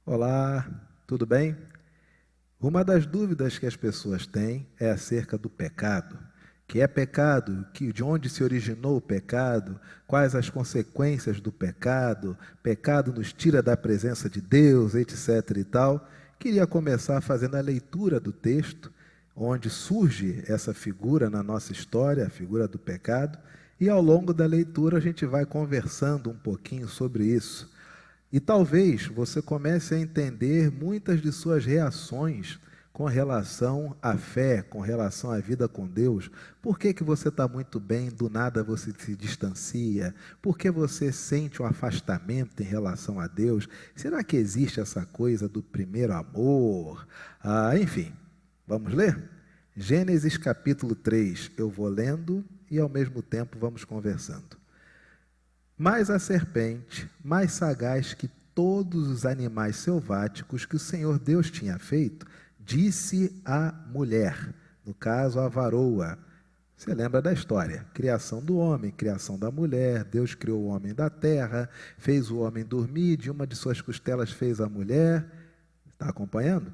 Olá, tudo bem? Uma das dúvidas que as pessoas têm é acerca do pecado. Que é pecado? De onde se originou o pecado? Quais as consequências do pecado? Pecado nos tira da presença de Deus, etc. e tal. Queria começar fazendo a leitura do texto, onde surge essa figura na nossa história, a figura do pecado, e ao longo da leitura a gente vai conversando um pouquinho sobre isso. E talvez você comece a entender muitas de suas reações com relação à fé, com relação à vida com Deus. Por que que você está muito bem, do nada você se distancia? Por que você sente um afastamento em relação a Deus? Será que existe essa coisa do primeiro amor? Enfim, vamos ler? Gênesis capítulo 3, eu vou lendo e ao mesmo tempo vamos conversando. Mas a serpente, mais sagaz que todos os animais selváticos que o Senhor Deus tinha feito, disse à mulher, no caso a varoa. Você lembra da história? Criação do homem, criação da mulher, Deus criou o homem da terra, fez o homem dormir, de uma de suas costelas fez a mulher. Está acompanhando?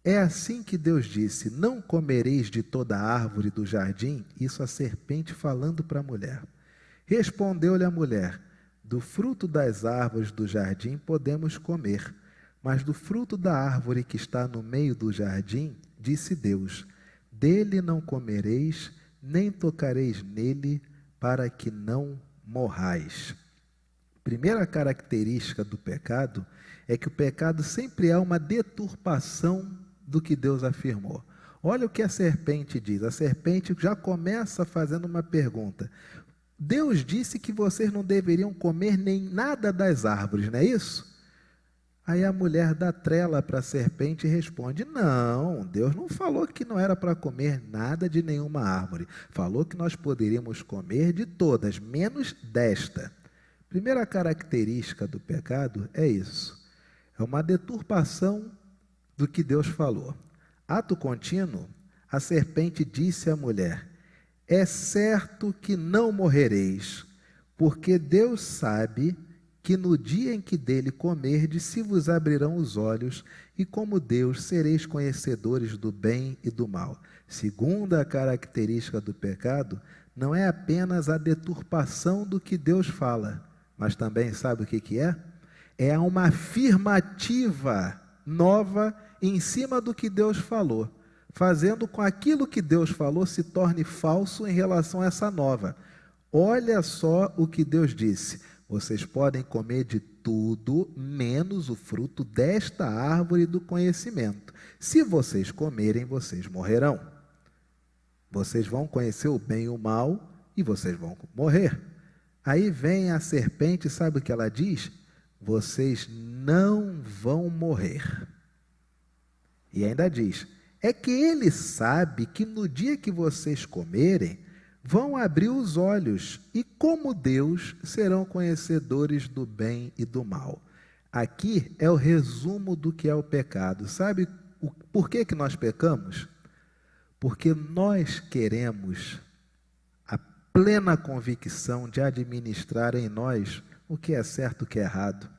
É assim que Deus disse: não comereis de toda a árvore do jardim? Isso a serpente falando para a mulher. Respondeu-lhe a mulher: do fruto das árvores do jardim podemos comer, mas do fruto da árvore que está no meio do jardim, disse Deus: dele não comereis, nem tocareis nele, para que não morrais. Primeira característica do pecado é que o pecado sempre é uma deturpação do que Deus afirmou. Olha o que a serpente diz. A serpente já começa fazendo uma pergunta. Deus disse que vocês não deveriam comer nem nada das árvores, não é isso? Aí a mulher dá trela para a serpente e responde: não, Deus não falou que não era para comer nada de nenhuma árvore. Falou que nós poderíamos comer de todas, menos desta. Primeira característica do pecado é isso. É uma deturpação do que Deus falou. Ato contínuo, a serpente disse à mulher: é certo que não morrereis, porque Deus sabe que no dia em que dele comerdes, se vos abrirão os olhos, e como Deus sereis conhecedores do bem e do mal. Segunda característica do pecado, não é apenas a deturpação do que Deus fala, mas também sabe o que é? É uma afirmativa nova em cima do que Deus falou, fazendo com aquilo que Deus falou se torne falso em relação a essa nova. Olha só o que Deus disse: vocês podem comer de tudo, menos o fruto desta árvore do conhecimento. Se vocês comerem, vocês morrerão. Vocês vão conhecer o bem e o mal e vocês vão morrer. Aí vem a serpente, sabe o que ela diz? Vocês não vão morrer. E ainda diz: é que ele sabe que no dia que vocês comerem, vão abrir os olhos e, como Deus, serão conhecedores do bem e do mal. Aqui é o resumo do que é o pecado. Sabe por que nós pecamos? Porque nós queremos a plena convicção de administrar em nós o que é certo e o que é errado.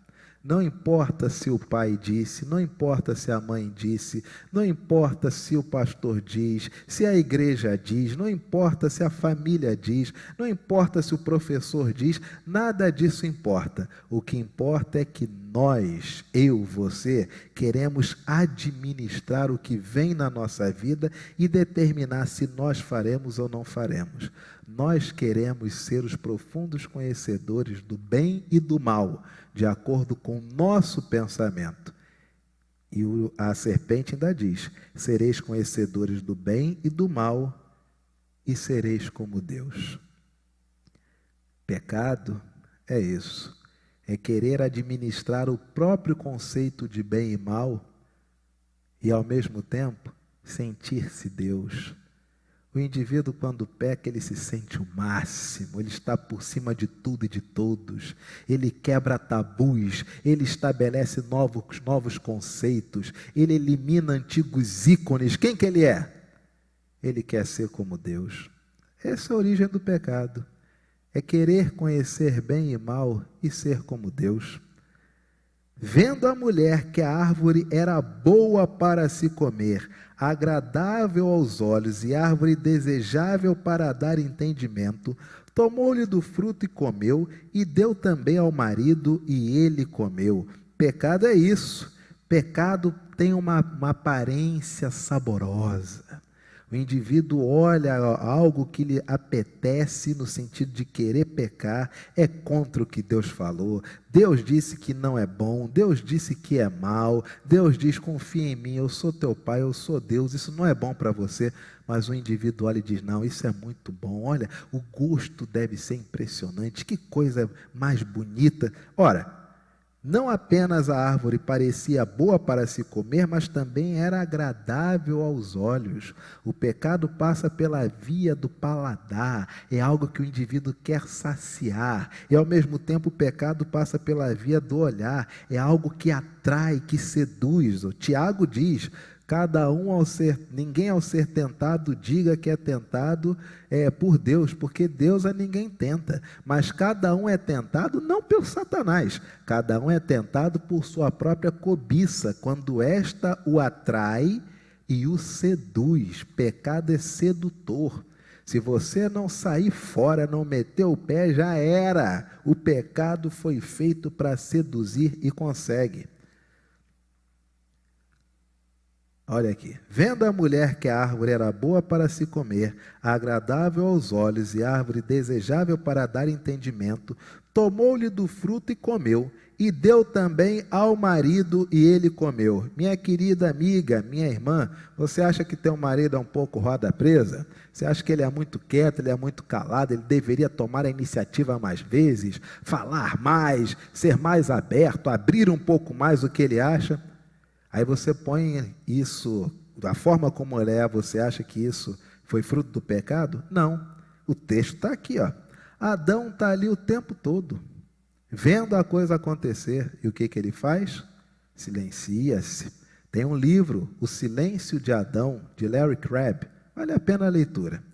Não importa se o pai disse, não importa se a mãe disse, não importa se o pastor diz, se a igreja diz, não importa se a família diz, não importa se o professor diz, nada disso importa. O que importa é que nós, eu, você, queremos administrar o que vem na nossa vida e determinar se nós faremos ou não faremos. Nós queremos ser os profundos conhecedores do bem e do mal, de acordo com o nosso pensamento. E a serpente ainda diz: sereis conhecedores do bem e do mal, e sereis como Deus. Pecado é isso, é querer administrar o próprio conceito de bem e mal, e ao mesmo tempo sentir-se Deus. O indivíduo, quando peca, ele se sente o máximo, ele está por cima de tudo e de todos, ele quebra tabus, ele estabelece novos conceitos, ele elimina antigos ícones. Quem que ele é? Ele quer ser como Deus. Essa é a origem do pecado. é querer conhecer bem e mal e ser como Deus. Vendo a mulher que a árvore era boa para se comer, agradável aos olhos e árvore desejável para dar entendimento, tomou-lhe do fruto e comeu, e deu também ao marido, e ele comeu. Pecado é isso. Pecado tem uma aparência saborosa. O indivíduo olha algo que lhe apetece no sentido de querer pecar, é contra o que Deus falou. Deus disse que não é bom, Deus disse que é mal, Deus diz: confia em mim, eu sou teu pai, eu sou Deus, isso não é bom para você. Mas o indivíduo olha e diz: não, isso é muito bom, olha, o gosto deve ser impressionante, que coisa mais bonita. Ora, não apenas a árvore parecia boa para se comer, mas também era agradável aos olhos. O pecado passa pela via do paladar, é algo que o indivíduo quer saciar. E ao mesmo tempo o pecado passa pela via do olhar, é algo que atrai, que seduz. O Tiago diz: ninguém ao ser tentado diga que é tentado por Deus, porque Deus a ninguém tenta, mas cada um é tentado não pelo Satanás, cada um é tentado por sua própria cobiça, quando esta o atrai e o seduz. Pecado é sedutor. Se você não sair fora, não meter o pé, já era. O pecado foi feito para seduzir e consegue. Olha aqui, vendo a mulher que a árvore era boa para se comer, agradável aos olhos e árvore desejável para dar entendimento, tomou-lhe do fruto e comeu, e deu também ao marido e ele comeu. Minha querida amiga, minha irmã, você acha que teu marido é um pouco roda presa? Você acha que ele é muito quieto, ele é muito calado, ele deveria tomar a iniciativa mais vezes, falar mais, ser mais aberto, abrir um pouco mais o que ele acha? Aí você põe isso, da forma como ele é, você acha que isso foi fruto do pecado? Não. O texto está aqui, ó. Adão está ali o tempo todo, vendo a coisa acontecer. E o que ele faz? Silencia-se. Tem um livro, O Silêncio de Adão, de Larry Crabb. Vale a pena a leitura.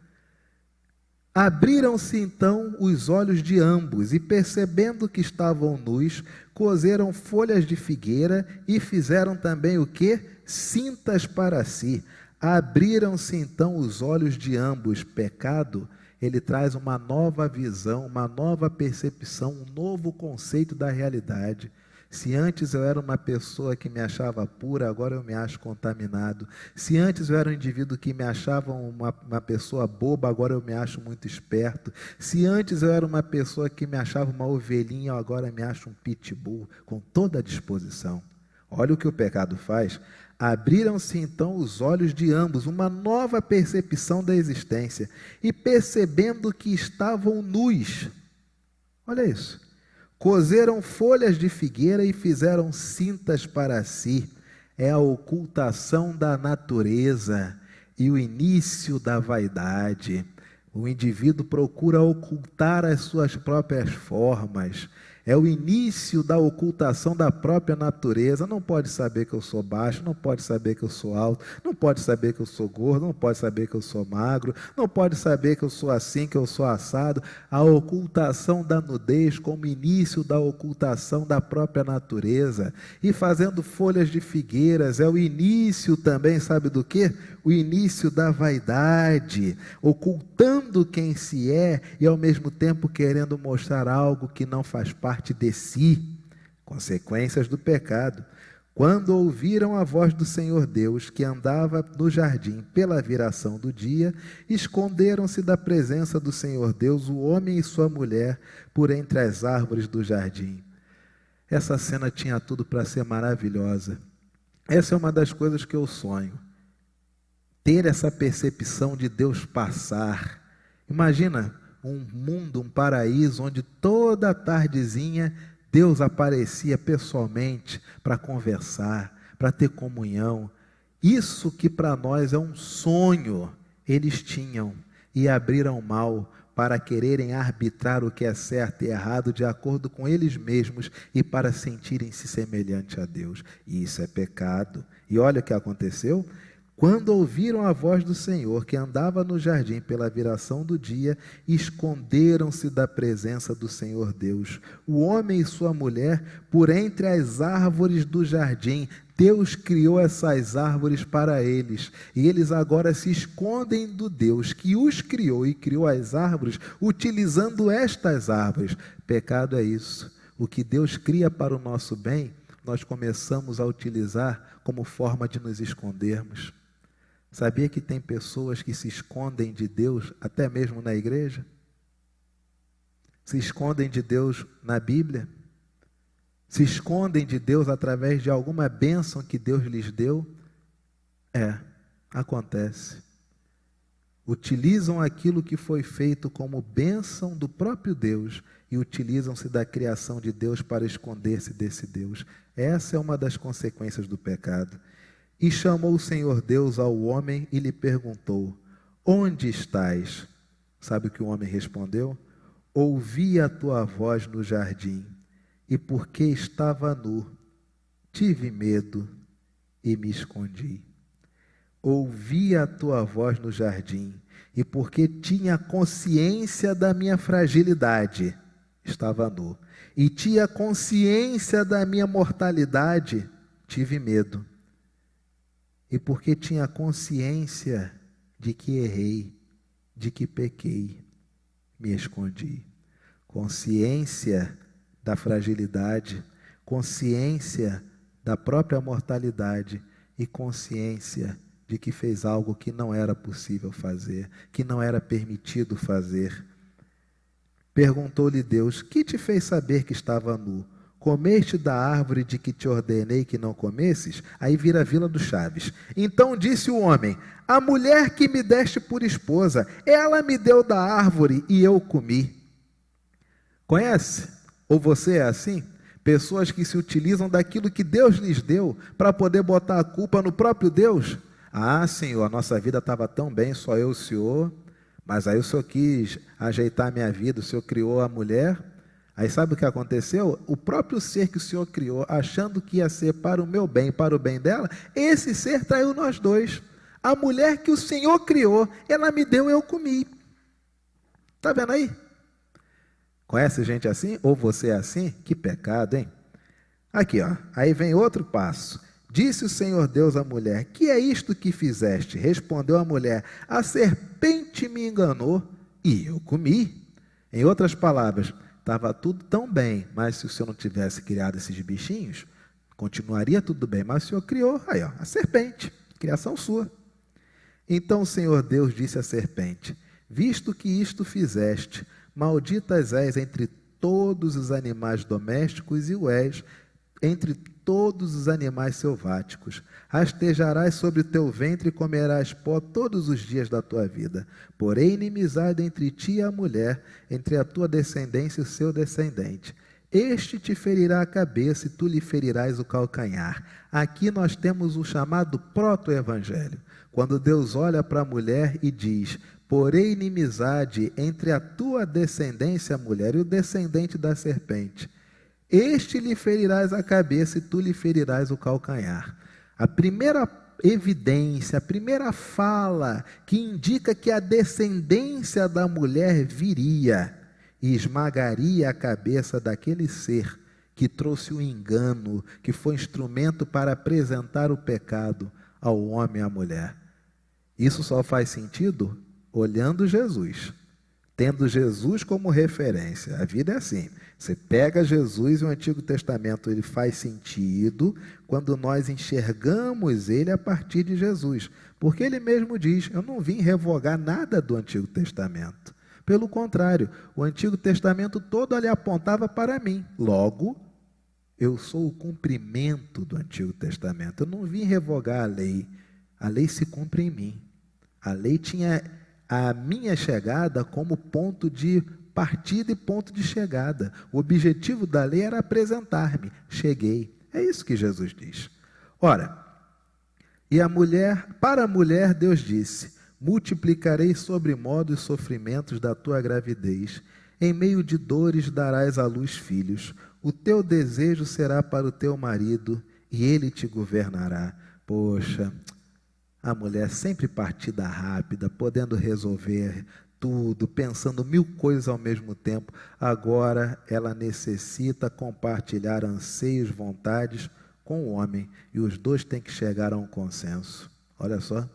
Abriram-se então os olhos de ambos, e percebendo que estavam nus, coseram folhas de figueira e fizeram também o quê? Cintas para si. Abriram-se então os olhos de ambos. Pecado, ele traz uma nova visão, uma nova percepção, um novo conceito da realidade. Se antes eu era uma pessoa que me achava pura, agora eu me acho contaminado. Se antes eu era um indivíduo que me achava uma pessoa boba, agora eu me acho muito esperto. Se antes eu era uma pessoa que me achava uma ovelhinha, agora eu me acho um pitbull, com toda a disposição. Olha o que o pecado faz. Abriram-se então os olhos de ambos, uma nova percepção da existência, e percebendo que estavam nus. Olha isso. Coseram folhas de figueira e fizeram cintas para si. É a ocultação da natureza e o início da vaidade. O indivíduo procura ocultar as suas próprias formas. É o início da ocultação da própria natureza. Não pode saber que eu sou baixo, não pode saber que eu sou alto, não pode saber que eu sou gordo, não pode saber que eu sou magro, não pode saber que eu sou assim, que eu sou assado. A ocultação da nudez como início da ocultação da própria natureza. E fazendo folhas de figueiras é o início também, sabe do quê? O início da vaidade, ocultando quem se é e ao mesmo tempo querendo mostrar algo que não faz parte de si. Consequências do pecado. Quando ouviram a voz do Senhor Deus, que andava no jardim pela viração do dia, esconderam-se da presença do Senhor Deus, o homem e sua mulher, por entre as árvores do jardim. Essa cena tinha tudo para ser maravilhosa. Essa é uma das coisas que eu sonho. Ter essa percepção de Deus passar. Imagina um mundo, um paraíso, onde toda tardezinha Deus aparecia pessoalmente para conversar, para ter comunhão. Isso que para nós é um sonho, eles tinham e abriram mão para quererem arbitrar o que é certo e errado de acordo com eles mesmos e para sentirem-se semelhante a Deus. E isso é pecado. E olha o que aconteceu. Quando ouviram a voz do Senhor, que andava no jardim pela viração do dia, esconderam-se da presença do Senhor Deus, o homem e sua mulher, por entre as árvores do jardim. Deus criou essas árvores para eles, e eles agora se escondem do Deus que os criou e criou as árvores, utilizando estas árvores. Pecado é isso. O que Deus cria para o nosso bem, nós começamos a utilizar como forma de nos escondermos. Sabia que tem pessoas que se escondem de Deus, até mesmo na igreja? Se escondem de Deus na Bíblia? Se escondem de Deus através de alguma bênção que Deus lhes deu? Acontece. Utilizam aquilo que foi feito como bênção do próprio Deus e utilizam-se da criação de Deus para esconder-se desse Deus. Essa é uma das consequências do pecado. E chamou o Senhor Deus ao homem e lhe perguntou: onde estás? Sabe o que o homem respondeu? Ouvi a tua voz no jardim, e porque estava nu, tive medo e me escondi. Ouvi a tua voz no jardim, e porque tinha consciência da minha fragilidade, estava nu, e tinha consciência da minha mortalidade, tive medo. E porque tinha consciência de que errei, de que pequei, me escondi. Consciência da fragilidade, consciência da própria mortalidade e consciência de que fez algo que não era possível fazer, que não era permitido fazer. Perguntou-lhe Deus: que te fez saber que estava nu? Comeste da árvore de que te ordenei que não comesses? Aí vira a Vila do Chaves. Então disse o homem: a mulher que me deste por esposa, ela me deu da árvore e eu comi. Conhece? Ou você é assim? Pessoas que se utilizam daquilo que Deus lhes deu para poder botar a culpa no próprio Deus. Ah, Senhor, a nossa vida estava tão bem, só eu e o Senhor, mas aí o Senhor quis ajeitar a minha vida, o Senhor criou a mulher. Aí sabe o que aconteceu? O próprio ser que o Senhor criou, achando que ia ser para o meu bem, para o bem dela, esse ser traiu nós dois. A mulher que o Senhor criou, ela me deu e eu comi. Está vendo aí? Conhece gente assim? Ou você é assim? Que pecado, hein? Aqui, ó. Aí vem outro passo. Disse o Senhor Deus à mulher: que é isto que fizeste? Respondeu a mulher: a serpente me enganou e eu comi. Em outras palavras, estava tudo tão bem, mas se o Senhor não tivesse criado esses bichinhos, continuaria tudo bem. Mas o Senhor criou, aí ó, a serpente, criação sua. Então o Senhor Deus disse à serpente: visto que isto fizeste, malditas és entre todos os animais domésticos e o és entre todos os animais selváticos. Rastejarás sobre o teu ventre e comerás pó todos os dias da tua vida. Porém, inimizade entre ti e a mulher, entre a tua descendência e o seu descendente. Este te ferirá a cabeça e tu lhe ferirás o calcanhar. Aqui nós temos o chamado proto-evangelho. Quando Deus olha para a mulher e diz: porém, inimizade entre a tua descendência, a mulher, e o descendente da serpente. Este lhe ferirás a cabeça e tu lhe ferirás o calcanhar. A primeira evidência, a primeira fala que indica que a descendência da mulher viria e esmagaria a cabeça daquele ser que trouxe o engano, que foi instrumento para apresentar o pecado ao homem e à mulher. Isso só faz sentido olhando Jesus, tendo Jesus como referência. A vida é assim. Você pega Jesus e o Antigo Testamento, ele faz sentido quando nós enxergamos ele a partir de Jesus. Porque ele mesmo diz: eu não vim revogar nada do Antigo Testamento. Pelo contrário, o Antigo Testamento todo ali apontava para mim. Logo, eu sou o cumprimento do Antigo Testamento. Eu não vim revogar a lei. A lei se cumpre em mim. A lei tinha a minha chegada como ponto de partida e ponto de chegada. O objetivo da lei era apresentar-me. Cheguei. É isso que Jesus diz. Ora, e para a mulher Deus disse: multiplicarei sobremodo os sofrimentos da tua gravidez. Em meio de dores darás à luz filhos. O teu desejo será para o teu marido e ele te governará. Poxa, A mulher sempre partida rápida, podendo resolver tudo, pensando mil coisas ao mesmo tempo. Agora ela necessita compartilhar anseios, vontades com o homem, e os dois têm que chegar a um consenso. Olha só.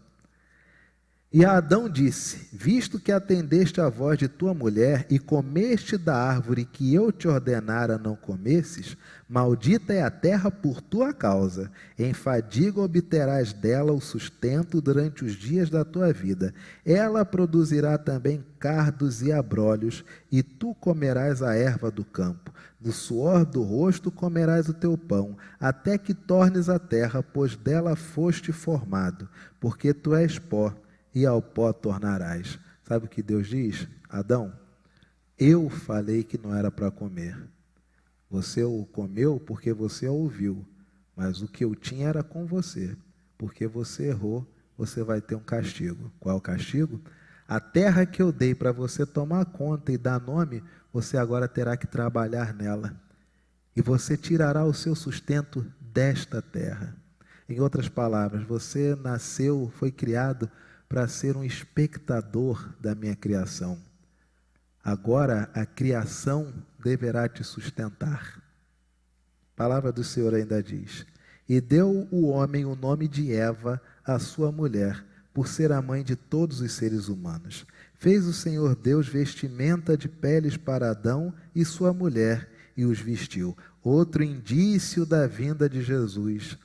E Adão disse: visto que atendeste à voz de tua mulher e comeste da árvore que eu te ordenara não comesses, maldita é a terra por tua causa. Em fadiga obterás dela o sustento durante os dias da tua vida. Ela produzirá também cardos e abrolhos, e tu comerás a erva do campo. Do suor do rosto comerás o teu pão, até que tornes a terra, pois dela foste formado, porque tu és pó, e ao pó tornarás. Sabe o que Deus diz? Adão, eu falei que não era para comer. Você o comeu porque você ouviu, mas o que eu tinha era com você. Porque você errou, você vai ter um castigo. Qual é o castigo? A terra que eu dei para você tomar conta e dar nome, você agora terá que trabalhar nela. E você tirará o seu sustento desta terra. Em outras palavras, você nasceu, foi criado para ser um espectador da minha criação. Agora a criação deverá te sustentar. A palavra do Senhor ainda diz: e deu o homem o nome de Eva, a sua mulher, por ser a mãe de todos os seres humanos. Fez o Senhor Deus vestimenta de peles para Adão e sua mulher, e os vestiu. Outro indício da vinda de Jesus.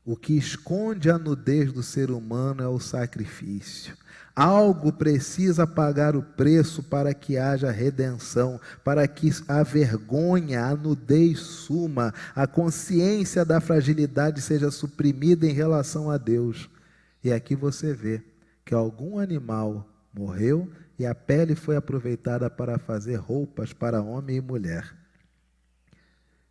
O que esconde a nudez do ser humano é o sacrifício. Algo precisa pagar o preço para que haja redenção, para que a vergonha, a nudez suma, a consciência da fragilidade seja suprimida em relação a Deus. E aqui você vê que algum animal morreu e a pele foi aproveitada para fazer roupas para homem e mulher.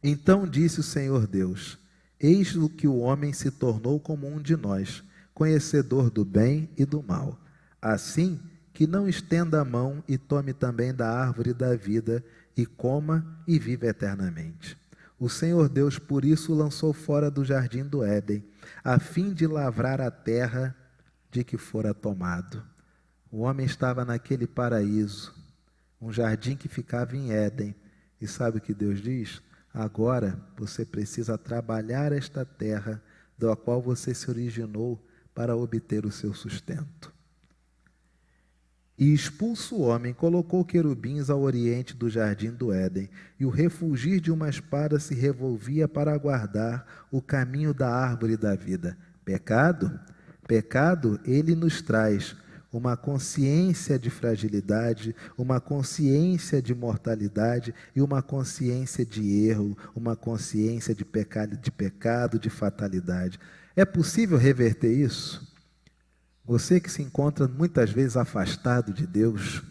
Então disse o Senhor Deus: eis o que o homem se tornou como um de nós, conhecedor do bem e do mal. Assim que não estenda a mão e tome também da árvore da vida, e coma e viva eternamente. O Senhor Deus por isso o lançou fora do jardim do Éden, a fim de lavrar a terra de que fora tomado. O homem estava naquele paraíso, um jardim que ficava em Éden. E sabe o que Deus diz? Agora você precisa trabalhar esta terra da qual você se originou para obter o seu sustento. E expulso o homem, colocou querubins ao oriente do jardim do Éden, e o refulgir de uma espada se revolvia para aguardar o caminho da árvore da vida. Pecado? Pecado, ele nos traz uma consciência de fragilidade, uma consciência de mortalidade e uma consciência de erro, uma consciência de pecado, de fatalidade. É possível reverter isso? Você que se encontra muitas vezes afastado de Deus,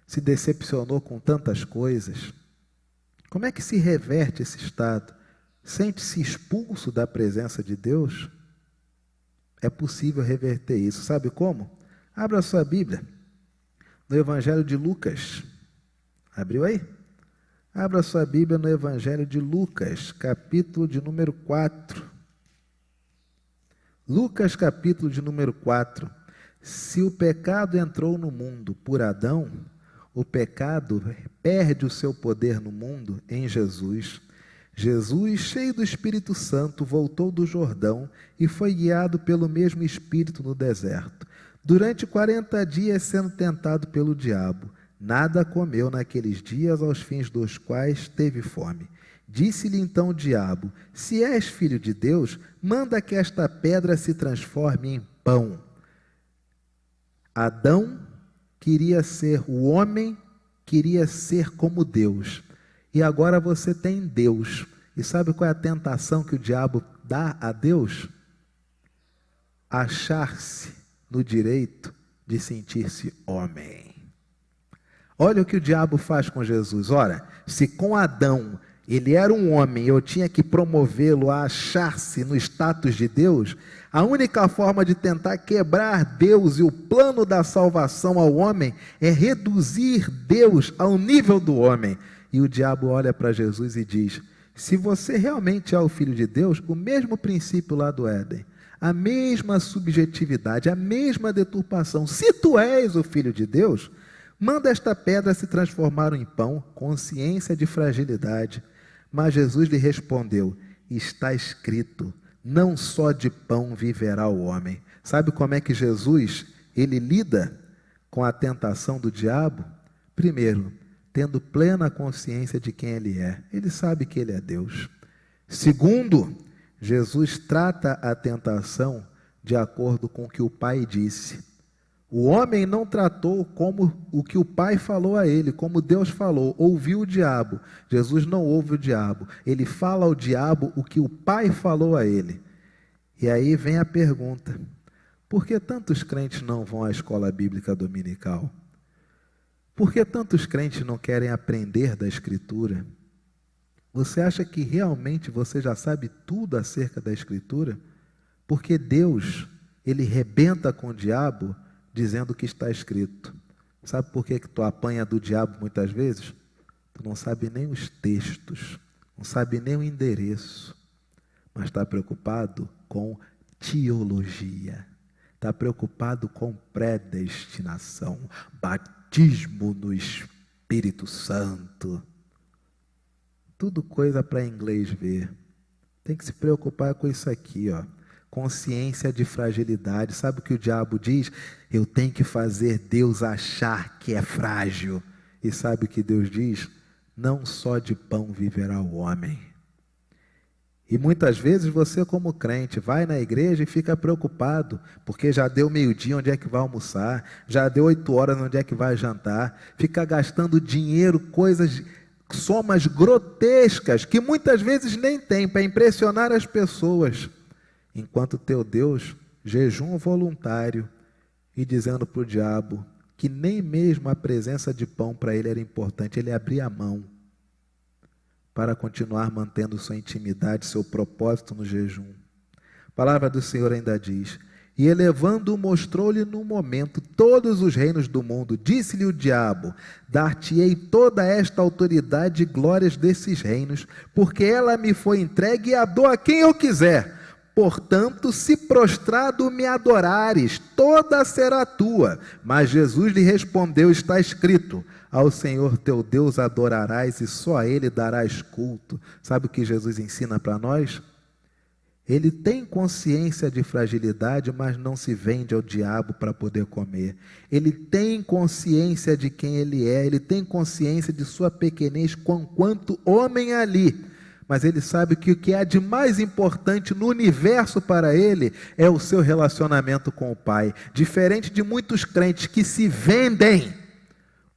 se decepcionou com tantas coisas, como é que se reverte esse estado? Sente-se expulso da presença de Deus? É possível reverter isso. Sabe como? Abra a sua Bíblia no Evangelho de Lucas. Abriu aí? Abra a sua Bíblia no Evangelho de Lucas, capítulo de número 4. Lucas, capítulo de número 4. Se o pecado entrou no mundo por Adão, o pecado perde o seu poder no mundo em Jesus. Jesus, cheio do Espírito Santo, voltou do Jordão e foi guiado pelo mesmo Espírito no deserto. Durante 40 dias sendo tentado pelo diabo, nada comeu naqueles dias aos fins dos quais teve fome. Disse-lhe então o diabo: se és filho de Deus, manda que esta pedra se transforme em pão. Adão queria ser, o homem queria ser como Deus. E agora você tem Deus. E sabe qual é a tentação que o diabo dá a Deus? Achar-se no direito de sentir-se homem. Olha o que o diabo faz com Jesus. Ora, se com Adão ele era um homem, eu tinha que promovê-lo a achar-se no status de Deus, a única forma de tentar quebrar Deus e o plano da salvação ao homem é reduzir Deus ao nível do homem. E o diabo olha para Jesus e diz: se você realmente é o Filho de Deus, o mesmo princípio lá do Éden, a mesma subjetividade, a mesma deturpação. Se tu és o Filho de Deus, manda esta pedra se transformar em pão, consciência de fragilidade. Mas Jesus lhe respondeu, está escrito, não só de pão viverá o homem. Sabe como é que Jesus, ele lida com a tentação do diabo? Primeiro, tendo plena consciência de quem ele é. Ele sabe que ele é Deus. Segundo, Jesus trata a tentação de acordo com o que o Pai disse. O homem não tratou como o que o Pai falou a ele, como Deus falou, ouviu o diabo. Jesus não ouve o diabo, ele fala ao diabo o que o Pai falou a ele. E aí vem a pergunta, por que tantos crentes não vão à escola bíblica dominical? Por que tantos crentes não querem aprender da Escritura? Você acha que realmente você já sabe tudo acerca da Escritura? Porque Deus, ele rebenta com o diabo dizendo o que está escrito. Sabe por que tu apanha do diabo muitas vezes? Tu não sabe nem os textos, não sabe nem o endereço, mas está preocupado com teologia, está preocupado com predestinação, batismo no Espírito Santo. Tudo coisa para inglês ver. Tem que se preocupar com isso aqui, ó. Consciência de fragilidade. Sabe o que o diabo diz? Eu tenho que fazer Deus achar que é frágil. E sabe o que Deus diz? Não só de pão viverá o homem. E muitas vezes você, como crente, vai na igreja e fica preocupado, porque já deu meio-dia, onde é que vai almoçar? Já deu 8 horas, onde é que vai jantar? Fica gastando dinheiro, coisas, somas grotescas, que muitas vezes nem tem, para impressionar as pessoas. Enquanto teu Deus, jejum voluntário, e dizendo para o diabo que nem mesmo a presença de pão para ele era importante, ele abria a mão para continuar mantendo sua intimidade, seu propósito no jejum. A palavra do Senhor ainda diz, e elevando-o mostrou-lhe no momento todos os reinos do mundo. Disse-lhe o diabo, dar-te-ei toda esta autoridade e glórias desses reinos, porque ela me foi entregue e a dou a quem eu quiser. Portanto, se prostrado me adorares, toda será tua. Mas Jesus lhe respondeu, está escrito, ao Senhor teu Deus adorarás e só a Ele darás culto. Sabe o que Jesus ensina para nós? Ele tem consciência de fragilidade, mas não se vende ao diabo para poder comer. Ele tem consciência de quem ele é, ele tem consciência de sua pequenez quanto homem ali. Mas ele sabe que o que há de mais importante no universo para ele é o seu relacionamento com o Pai. Diferente de muitos crentes que se vendem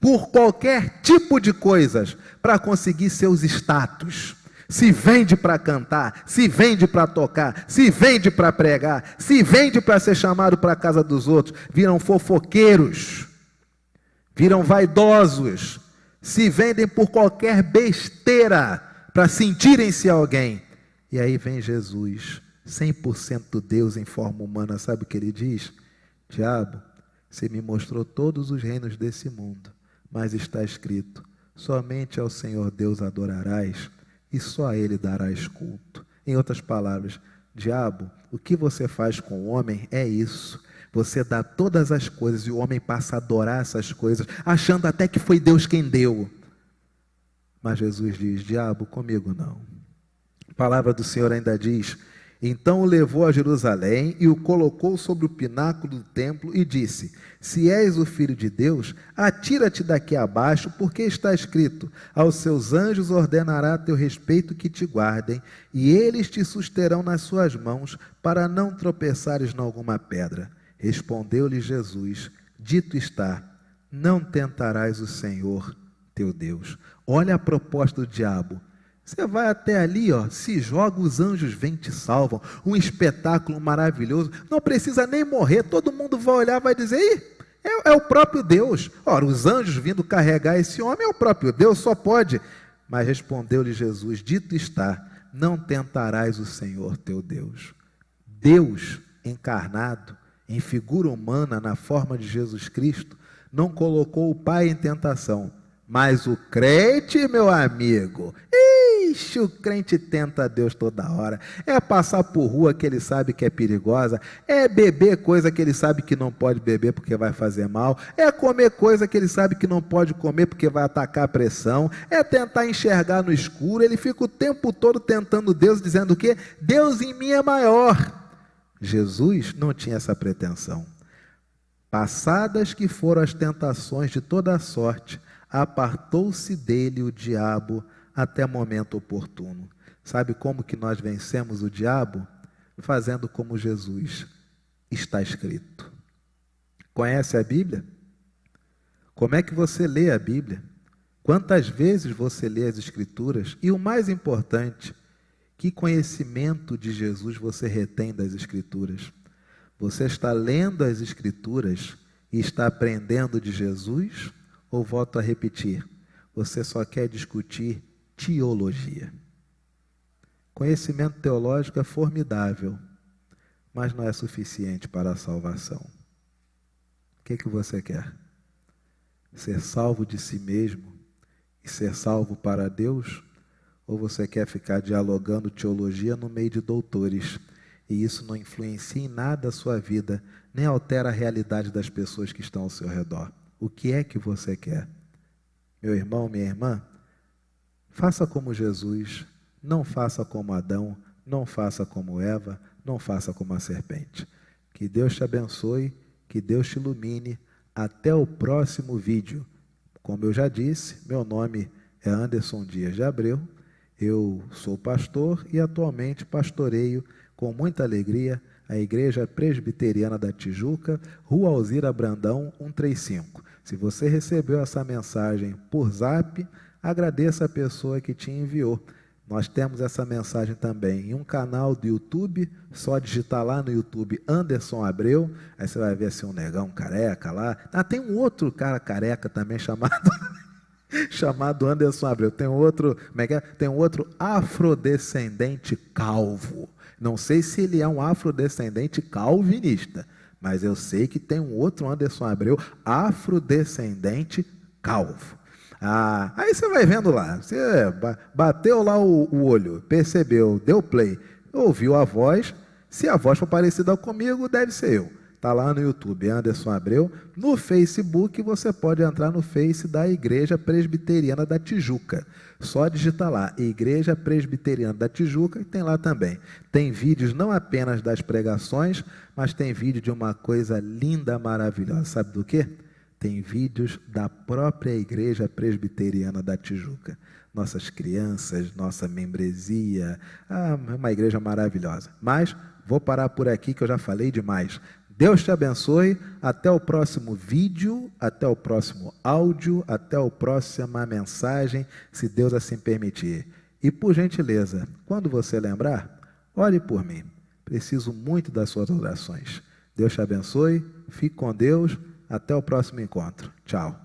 por qualquer tipo de coisas para conseguir seus status. Se vende para cantar, se vende para tocar, se vende para pregar, se vende para ser chamado para a casa dos outros. Viram fofoqueiros, viram vaidosos, se vendem por qualquer besteira para sentirem-se alguém. E aí vem Jesus, 100% Deus em forma humana. Sabe o que ele diz? Diabo, você me mostrou todos os reinos desse mundo, mas está escrito, somente ao Senhor Deus adorarás e só a Ele darás culto. Em outras palavras, diabo, o que você faz com o homem é isso. Você dá todas as coisas e o homem passa a adorar essas coisas, achando até que foi Deus quem deu. Mas Jesus diz, diabo, comigo não. A palavra do Senhor ainda diz, então o levou a Jerusalém e o colocou sobre o pináculo do templo e disse, se és o Filho de Deus, atira-te daqui abaixo, porque está escrito, aos seus anjos ordenará a teu respeito que te guardem, e eles te susterão nas suas mãos, para não tropeçares em alguma pedra. Respondeu-lhe Jesus, dito está, não tentarás o Senhor teu Deus. Olha a proposta do diabo. Você vai até ali, ó, se joga, os anjos vêm e te salvam. Um espetáculo maravilhoso. Não precisa nem morrer, todo mundo vai olhar e vai dizer, ih, é o próprio Deus. Ora, os anjos vindo carregar esse homem é o próprio Deus, só pode. Mas respondeu-lhe Jesus, dito está, não tentarás o Senhor teu Deus. Deus encarnado, em figura humana, na forma de Jesus Cristo, não colocou o Pai em tentação. Mas o crente, meu amigo, Ixi, o crente tenta a Deus toda hora. É passar por rua que ele sabe que é perigosa. É beber coisa que ele sabe que não pode beber porque vai fazer mal. É comer coisa que ele sabe que não pode comer porque vai atacar a pressão. É tentar enxergar no escuro. Ele fica o tempo todo tentando Deus, dizendo o quê? Deus em mim é maior. Jesus não tinha essa pretensão. Passadas que foram as tentações de toda a sorte, apartou-se dele o diabo até momento oportuno. Sabe como que nós vencemos o diabo? Fazendo como Jesus está escrito. Conhece a Bíblia? Como é que você lê a Bíblia? Quantas vezes você lê as Escrituras? E o mais importante, que conhecimento de Jesus você retém das Escrituras? Você está lendo as Escrituras e está aprendendo de Jesus? Ou volto a repetir, você só quer discutir teologia? Conhecimento teológico é formidável, mas não é suficiente para a salvação. O que você quer? Ser salvo de si mesmo e ser salvo para Deus? Ou você quer ficar dialogando teologia no meio de doutores? E isso não influencia em nada a sua vida, nem altera a realidade das pessoas que estão ao seu redor. O que é que você quer? Meu irmão, minha irmã, faça como Jesus, não faça como Adão, não faça como Eva, não faça como a serpente. Que Deus te abençoe, que Deus te ilumine. Até o próximo vídeo. Como eu já disse, meu nome é Anderson Dias de Abreu, eu sou pastor e atualmente pastoreio com muita alegria a Igreja Presbiteriana da Tijuca, Rua Alzira Brandão, 135. Se você recebeu essa mensagem por zap, agradeça a pessoa que te enviou. Nós temos essa mensagem também em um canal do YouTube, só digitar lá no YouTube Anderson Abreu, aí você vai ver assim um negão careca lá. Tem um outro cara careca também chamado Anderson Abreu. Tem outro, como é que é? Tem um outro afrodescendente calvo. Não sei se ele é um afrodescendente calvinista, mas eu sei que tem um outro Anderson Abreu afrodescendente calvo. Aí você vai vendo lá, você bateu lá o olho, percebeu, deu play, ouviu a voz, se a voz for parecida comigo, deve ser eu. Está lá no YouTube, Anderson Abreu. No Facebook, você pode entrar no Face da Igreja Presbiteriana da Tijuca. Só digitar lá, Igreja Presbiteriana da Tijuca, e tem lá também. Tem vídeos não apenas das pregações, mas tem vídeo de uma coisa linda, maravilhosa. Sabe do quê? Tem vídeos da própria Igreja Presbiteriana da Tijuca. Nossas crianças, nossa membresia, uma igreja maravilhosa. Mas vou parar por aqui que eu já falei demais. Deus te abençoe, até o próximo vídeo, até o próximo áudio, até a próxima mensagem, se Deus assim permitir. E por gentileza, quando você lembrar, ore por mim. Preciso muito das suas orações. Deus te abençoe, fique com Deus, até o próximo encontro. Tchau.